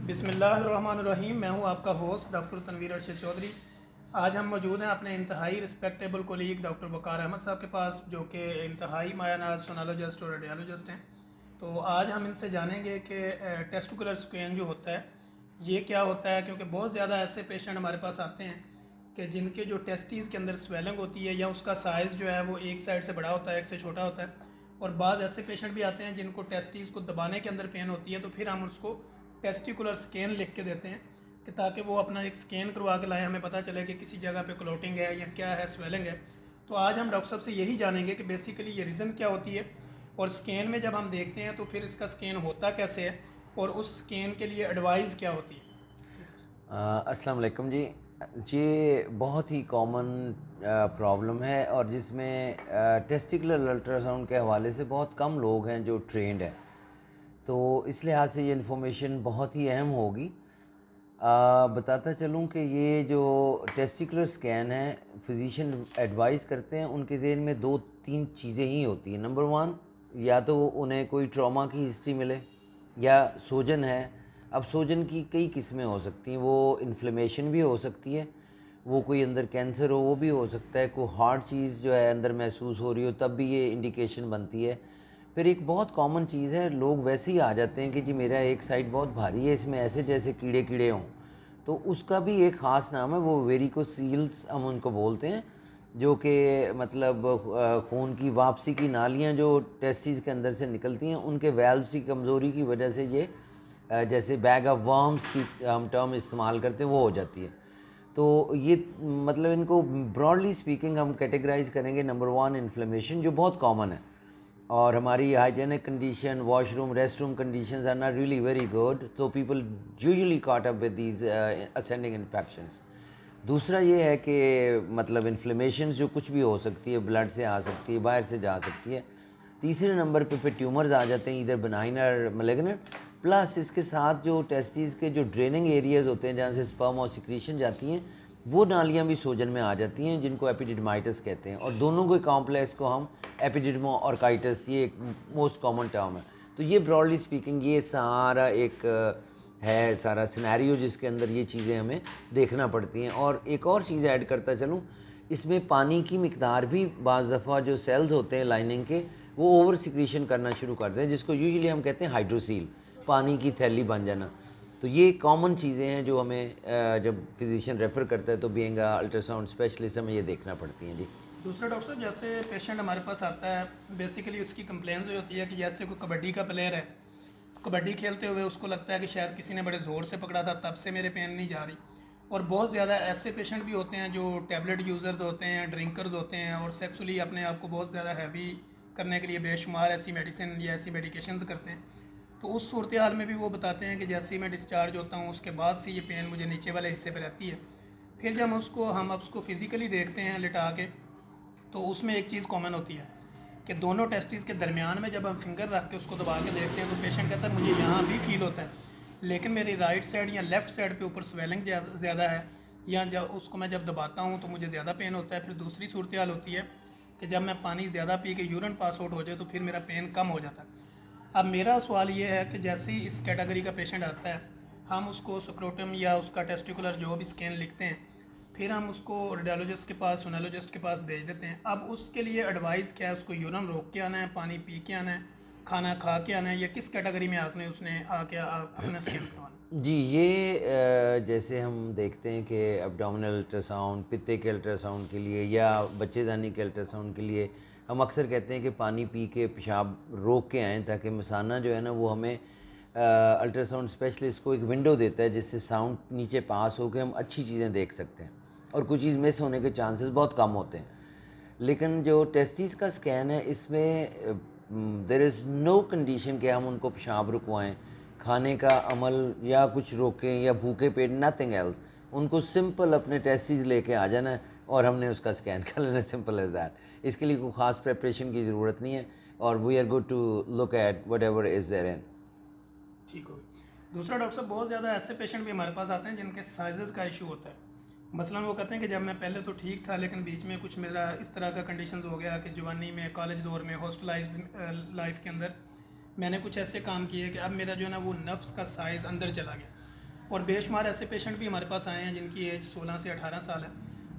बिस्मिल्लाहिर्रहमानिर्रहीम। मैं हूं आपका होस्ट डॉक्टर तनवीर अर्शद चौधरी। आज हम मौजूद हैं अपने इंतहाई रिस्पेक्टेबल कोलीग डॉक्टर वक़ार अहमद साहब के पास, जो कि इंतहाई मायानाज सोनोलॉजिस्ट और रेडियोलॉजिस्ट हैं। तो आज हम इनसे जानेंगे कि टेस्टिकुलर स्कैन जो होता है ये क्या होता है, क्योंकि बहुत ज़्यादा ऐसे पेशेंट हमारे पास आते हैं कि जिनके जो टेस्टीज़ के अंदर स्वेलिंग होती है या उसका साइज़ जो है वो एक साइड से बड़ा होता है, एक से छोटा होता है। और बाद ऐसे पेशेंट भी आते हैं जिनको टेस्टीज़ को दबाने के अंदर पेन होती है, तो फिर हम उसको टेस्टिकुलर स्कैन लिख के देते हैं कि ताकि वो अपना एक स्कैन करवा के लाए, हमें पता चले कि किसी जगह पे क्लोटिंग है या क्या है, स्वेलिंग है। तो आज हम डॉक्टर साहब से यही जानेंगे कि बेसिकली ये रीज़न क्या होती है, और स्कैन में जब हम देखते हैं तो फिर इसका स्कैन होता कैसे है, और उस स्कैन के लिए एडवाइस क्या होती है। अस्सलाम वालेकुम जी। ये बहुत ही कॉमन प्रॉब्लम है और जिसमें टेस्टिकुलर अल्ट्रासाउंड के हवाले से बहुत कम लोग हैं जो ट्रेंड हैं, तो इस लिहाज से ये इन्फॉर्मेशन बहुत ही अहम होगी। बताता चलूँ कि ये जो टेस्टिकुलर स्कैन है, फिजिशियन एडवाइस करते हैं, उनके ज़हन में दो तीन चीज़ें ही होती हैं। नंबर वन, या तो उन्हें कोई ट्रॉमा की हिस्ट्री मिले या सूजन है। अब सूजन की कई किस्में हो सकती हैं, वो इन्फ्लेमेशन भी हो सकती है, वो कोई अंदर कैंसर हो वो भी हो सकता है, कोई हार्ड चीज़ जो है अंदर महसूस हो रही हो तब भी ये इंडिकेशन बनती है। फिर एक बहुत कॉमन चीज़ है, लोग वैसे ही आ जाते हैं कि जी मेरा एक साइड बहुत भारी है, इसमें ऐसे जैसे कीड़े कीड़े हों, तो उसका भी एक ख़ास नाम है, वो वेरिकोसील्स हम उनको बोलते हैं, जो कि मतलब खून की वापसी की नालियाँ जो टेस्टिस के अंदर से निकलती हैं, उनके वेल्व्स की कमज़ोरी की वजह से ये जैसे बैग ऑफ वर्म्स की हम टर्म इस्तेमाल करते हैं वो हो जाती है। तो ये मतलब इनको ब्रॉडली स्पीकिंग हम कैटेगराइज करेंगे। नंबर वन, इन्फ्लेमेशन, जो बहुत कॉमन है, और हमारी hygienic condition, washroom, rest room conditions are not really very good, तो people usually caught up with these ascending infections. दूसरा ये है कि मतलब इन्फ्लेमेशन जो कुछ भी हो सकती है, ब्लड से आ सकती है, बाहर से जा सकती है। तीसरे नंबर पे फिर ट्यूमर्स आ जाते हैं, इधर बेनाइन और मैलिग्नेंट। प्लस इसके साथ जो टेस्टिस के जो ड्रेनिंग एरियाज़ होते हैं जहाँ से स्पर्म और सिक्रीशन जाती हैं, वो नालियाँ भी सूजन में आ जाती हैं, जिनको एपिडिडमाइटिस कहते हैं, और दोनों के कॉम्प्लेक्स को हम एपिडिडमो ऑर्काइटिस, ये एक मोस्ट कॉमन टर्म है। तो ये ब्रॉडली स्पीकिंग ये सारा एक है सारा सिनेरियो जिसके अंदर ये चीज़ें हमें देखना पड़ती हैं। और एक और चीज़ ऐड करता चलूँ, इसमें पानी की मिकदार भी बाज़ दफ़ा जो सेल्स होते हैं लाइनिंग के, वो ओवर सिक्रीशन करना शुरू करते हैं, जिसको यूजुअली हम कहते हैं हाइड्रोसील, पानी की थैली बन जाना। तो ये कॉमन चीज़ें हैं जो हमें जब फिजिशियन रेफ़र करता है तो बीइंग अल्ट्रासाउंड स्पेशलिस्ट हमें ये देखना पड़ती हैं जी। दूसरा डॉक्टर साहब, जैसे पेशेंट हमारे पास आता है, बेसिकली उसकी कंप्लेन जो होती है कि जैसे कोई कबड्डी का प्लेयर है, कबड्डी खेलते हुए उसको लगता है कि शायद किसी ने बड़े ज़ोर से पकड़ा था, तब से मेरे पेन नहीं जा रही। और बहुत ज़्यादा ऐसे पेशेंट भी होते हैं जो टैबलेट यूज़र्स होते हैं, ड्रिंकर्स होते हैं, और सेक्सुअली अपने आप को बहुत ज़्यादा हैवी करने के लिए बेशुमार ऐसी मेडिसिन या ऐसी मेडिकेशंस करते हैं। तो उस सूरत हाल में भी वो बताते हैं कि जैसे ही मैं डिस्चार्ज होता हूँ उसके बाद से ये पेन मुझे नीचे वाले हिस्से पर रहती है। फिर जब हम उसको फिज़िकली देखते हैं लिटा के, तो उसमें एक चीज़ कॉमन होती है कि दोनों टेस्टिस के दरमियान में जब हम फिंगर रख के उसको दबा के देखते हैं तो पेशेंट कहता है मुझे यहाँ भी फील होता है, लेकिन मेरी राइट साइड या लेफ़्ट साइड पे ऊपर स्वेलिंग ज़्यादा है, या जब उसको मैं जब दबाता हूँ तो मुझे ज़्यादा पेन होता है। फिर दूसरी सूरत हाल होती है कि जब मैं पानी ज़्यादा पी के यूरिन पास आउट हो जाए तो फिर मेरा पेन कम हो जाता है। अब मेरा सवाल ये है कि जैसे ही इस कैटेगरी का पेशेंट आता है, हम उसको स्क्रोटम या उसका टेस्टिकुलर जो भी स्कैन लिखते हैं, फिर हम उसको रेडियोलॉजिस्ट के पास, सोनोलॉजिस्ट के पास भेज देते हैं। अब उसके लिए एडवाइस क्या है, उसको यूरिन रोक के आना है, पानी पी के आना है, खाना खा के आना है, या किस कैटेगरी में आके उसने आके अपना स्कैन करवाना है। जी, ये जैसे हम देखते हैं कि एब्डोमिनल अल्ट्रासाउंड, पित्ते के अल्ट्रासाउंड के लिए या बच्चेदानी के अल्ट्रासाउंड के लिए हम अक्सर कहते हैं कि पानी पी के पेशाब रोक के आएँ, ताकि मसाना जो है ना वो हमें अल्ट्रासाउंड स्पेशलिस्ट को एक विंडो देता है जिससे साउंड नीचे पास हो के हम अच्छी चीज़ें देख सकते हैं, और कुछ चीज़ मिस होने के चांसेस बहुत कम होते हैं। लेकिन जो टेस्टिस का स्कैन है, इसमें देयर इज़ नो कंडीशन कि हम उनको पेशाब रुकवाएं, खाने का अमल या कुछ रोकें या भूखे पेट, नथिंग एल्स। उनको सिंपल अपने टेस्टिस लेके आ जाना है और हमने उसका स्कैन कर लेना, सिंपल एज दैट। इसके लिए कोई ख़ास प्रेपरेशन की ज़रूरत नहीं है, और we are good to look at whatever is there in. ठीक हो गई। दूसरा डॉक्टर साहब, बहुत ज़्यादा ऐसे पेशेंट भी हमारे पास आते हैं जिनके साइज़ का इशू होता है। मसलन वो कहते हैं कि जब मैं पहले तो ठीक था, लेकिन बीच में कुछ मेरा इस तरह का कंडीशंस हो गया कि जवानी में, कॉलेज दौर में, हॉस्टलाइज लाइफ के अंदर मैंने कुछ ऐसे काम किए कि अब मेरा जो है ना वो नफ्स का साइज़ अंदर चला गया। और बेशुमार ऐसे पेशेंट भी हमारे पास आए हैं जिनकी एज 16 से 18 साल है।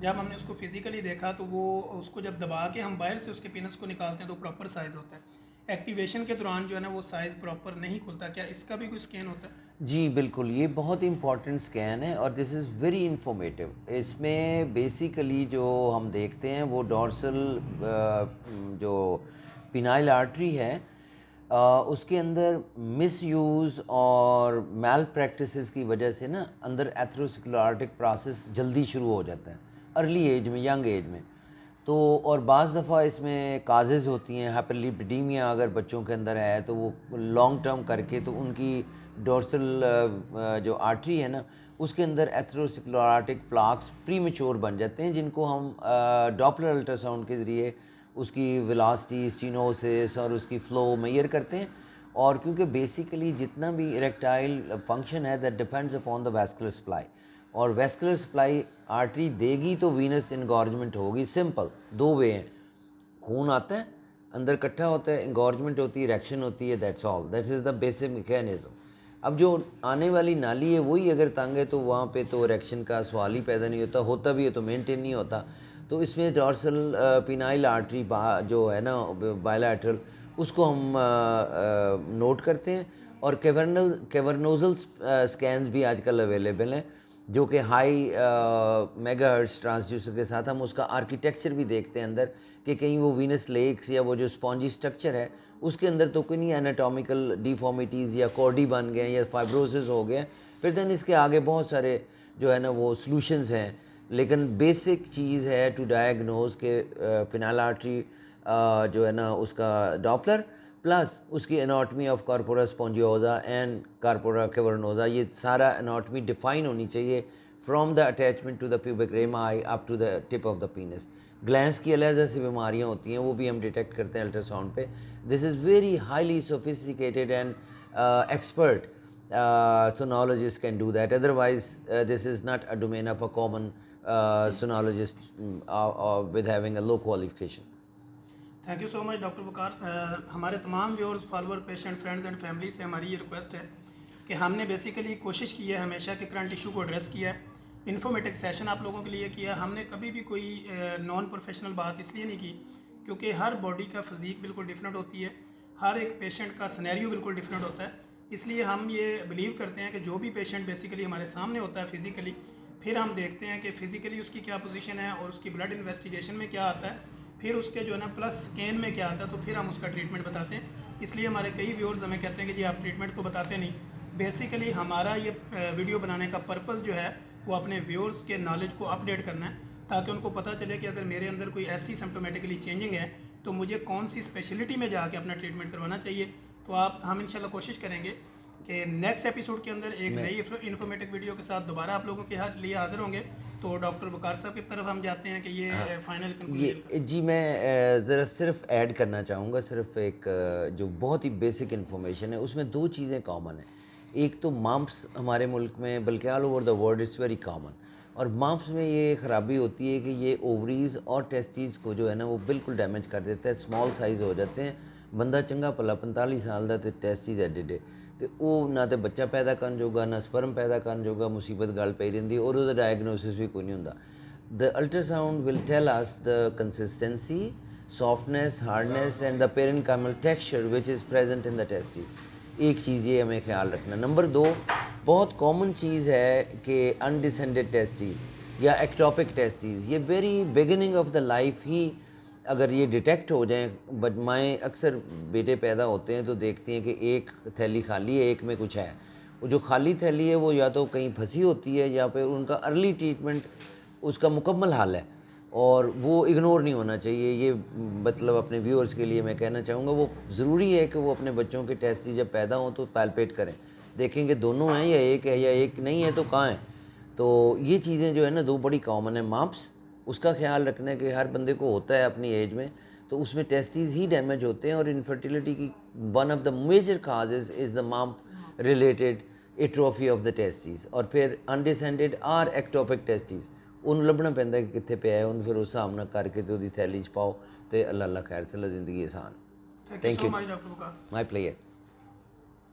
जब हमने उसको फिज़िकली देखा तो वो उसको जब दबा के हम बाहर से उसके पेनिस को निकालते हैं तो प्रॉपर साइज़ होता है। एक्टिवेशन के दौरान जो है ना वो साइज़ प्रॉपर नहीं खुलता। क्या इसका भी कोई स्कैन होता है? जी बिल्कुल, ये बहुत इंपॉर्टेंट स्कैन है और दिस इज़ वेरी इंफॉर्मेटिव। इसमें बेसिकली जो हम देखते हैं वो डॉर्सल जो पिनाइल आर्टरी है उसके अंदर मिसयूज़ और मैल प्रैक्टिसेस की वजह से ना अंदर एथेरोस्क्लेरोटिक प्रोसेस जल्दी शुरू हो जाता है अर्ली एज में, यंग एज में। तो और बाज़ दफ़ा इसमें काजेज़ होती हैं, हाइपरलिपिडीमिया अगर बच्चों के अंदर है तो वो लॉन्ग टर्म करके तो उनकी डोर्सल जो आर्टरी है ना उसके अंदर एथेरोस्क्लेरोटिक प्लाक्स प्रीमेच्योर बन जाते हैं, जिनको हम डॉपलर अल्ट्रासाउंड के ज़रिए उसकी वेलोसिटी, स्टीनोसिस और उसकी फ़्लो मेजर करते हैं। और क्योंकि बेसिकली जितना भी इरेक्टाइल फंक्शन है that depends upon the vascular supply, और वैस्कुलर सप्लाई आर्टरी देगी तो वीनस इनगॉर्जमेंट होगी। सिंपल दो वे हैं, खून आता है अंदर इकट्ठा होता है, इंगॉर्जमेंट होती है, इरेक्शन होती है, that's all, that is the basic mechanism. अब जो आने वाली नाली है वही अगर तंग है तो वहाँ पे तो इरेक्शन का सवाल ही पैदा नहीं होता, होता भी है तो मेंटेन नहीं होता। तो इसमें डॉर्सल पिनाइल आर्टरी जो है ना बायलैटरल, उसको हम नोट करते हैं। और कैवर्नोजल स्कैन्स भी आजकल अवेलेबल हैं जो कि हाई मेगाहर्ट्ज ट्रांसड्यूसर के साथ हम उसका आर्किटेक्चर भी देखते हैं अंदर कि कहीं वो वीनस लेक्स या वो जो स्पॉन्जी स्ट्रक्चर है उसके अंदर तो कोई नहीं एनाटॉमिकल डिफॉर्मिटीज़ या कॉर्डी बन गए या फाइब्रोसिस हो गए। फिर देन इसके आगे बहुत सारे जो है ना वो सॉल्यूशंस हैं, लेकिन बेसिक चीज़ है टू डायग्नोज के पिनाइल आर्टरी जो है ना उसका डॉपलर प्लस उसकी anatomy of corpora spongiosa and corpora cavernosa, ये सारा एनाटॉमी डिफाइन होनी चाहिए from the attachment to the pubic rami up to the tip of the penis. Glands की अलग से बीमारियां होती हैं वो भी हम डिटेक्ट करते हैं अल्ट्रासाउंड पे। This is very highly sophisticated and expert sonologist can do that, otherwise this is not a domain of a common sonologist with having a low qualification. Thank you so much doctor Waqar. हमारे तमाम viewers, follower, patient, friends and family से हमारी ये request है कि हमने basically कोशिश की है हमेशा कि करंट इशू को एड्रेस किया है, इन्फॉर्मेटिव सेशन आप लोगों के लिए किया। हमने कभी भी कोई नॉन प्रोफेशनल बात इसलिए नहीं की क्योंकि हर बॉडी का फिज़ीक बिल्कुल डिफरेंट होती है, हर एक पेशेंट का सिनेरियो बिल्कुल डिफरेंट होता है। इसलिए हम ये बिलीव करते हैं कि जो भी पेशेंट बेसिकली हमारे सामने होता है फिज़िकली, फिर हम देखते हैं कि फ़िज़िकली उसकी क्या पोजीशन है और उसकी ब्लड इन्वेस्टिगेशन में क्या आता है, फिर उसके जो है ना प्लस स्कैन में क्या आता है, तो फिर हम उसका ट्रीटमेंट बताते हैं। इसलिए हमारे कई व्यूअर्स हमें कहते हैं कि जी आप ट्रीटमेंट तो बताते नहीं। बेसिकली हमारा ये वीडियो बनाने का पर्पस जो है वो अपने व्यूअर्स के नॉलेज को अपडेट करना है, ताकि उनको पता चले कि अगर मेरे अंदर कोई ऐसी सिम्टोमेटिकली चेंजिंग है तो मुझे कौन सी स्पेशलिटी में जाके अपना ट्रीटमेंट करवाना चाहिए। तो हम इंशाल्लाह कोशिश करेंगे कि नेक्स्ट एपिसोड के अंदर एक नई इन्फॉर्मेटिव वीडियो के साथ दोबारा आप लोगों के लिए हाजिर होंगे। तो डॉक्टर वकार साहब की तरफ हम जाते हैं कि ये फाइनल कंक्लूजन। ये जी मैं ज़रा सिर्फ ऐड करना चाहूँगा, सिर्फ एक जो बहुत ही बेसिक इन्फॉर्मेशन है उसमें दो चीज़ें कॉमन हैं। एक तो मम्प्स हमारे मुल्क में बल्कि all over the world it's very common, और मम्प्स में ये ख़राबी होती है कि ये ओवरीज़ और टेस्टिस को जो है ना वो बिल्कुल डैमेज कर देता है, स्मॉल साइज़ हो जाते हैं। बंदा चंगा भला 45 साल का तो टेस्टिस एडे तो वो ना तो बच्चा पैदा करन जोगा ना स्पर्म पैदा करन जोगा, मुसीबत गल पई रहिंदी और उसदा डायग्नोसिस भी कोई नहीं हुंदा। The ultrasound will tell us the consistency, softness, hardness and the parenchymal texture which is present in the testes. एक चीज़ ये हमें ख्याल रखना। नंबर दो, बहुत कॉमन चीज़ है कि अनडिसेंडेड टेस्टिस या एक्टोपिक टेस्टिस, ये very beginning of the life ही अगर ये डिटेक्ट हो जाएं, बट माएँ अक्सर बेटे पैदा होते हैं तो देखती हैं कि एक थैली खाली है, एक में कुछ है। वो जो खाली थैली है वो या तो कहीं फंसी होती है या फिर उनका अर्ली ट्रीटमेंट उसका मुकम्मल हाल है और वो इग्नोर नहीं होना चाहिए। ये मतलब अपने व्यूअर्स के लिए मैं कहना चाहूँगा वो ज़रूरी है कि वो अपने बच्चों के टेस्ट जब पैदा हों तो पैल्पेट करें, देखें कि दोनों हैं या एक है, या एक नहीं है तो कहाँ है। तो ये चीज़ें जो है ना दो बड़ी कॉमन है। माप्स उसका ख्याल रखना है कि हर बंदे को होता है अपनी एज में, तो उसमें टेस्टिस ही डैमेज होते हैं और इनफर्टिलिटी की one of the major causes is the mumps related atrophy of the testis. और फिर अनडिसेंडेड आर एक्टोपिक टेस्टिस उन लभना पैंदा कि कित्थे पिया है, उन फिर उस हिसाब नाल करके ते ओहदी थैली च पाओ ते अल्लाह अल्लाह खैर चला, जिंदगी आसान। Thank you so much doctor Waqar. My player.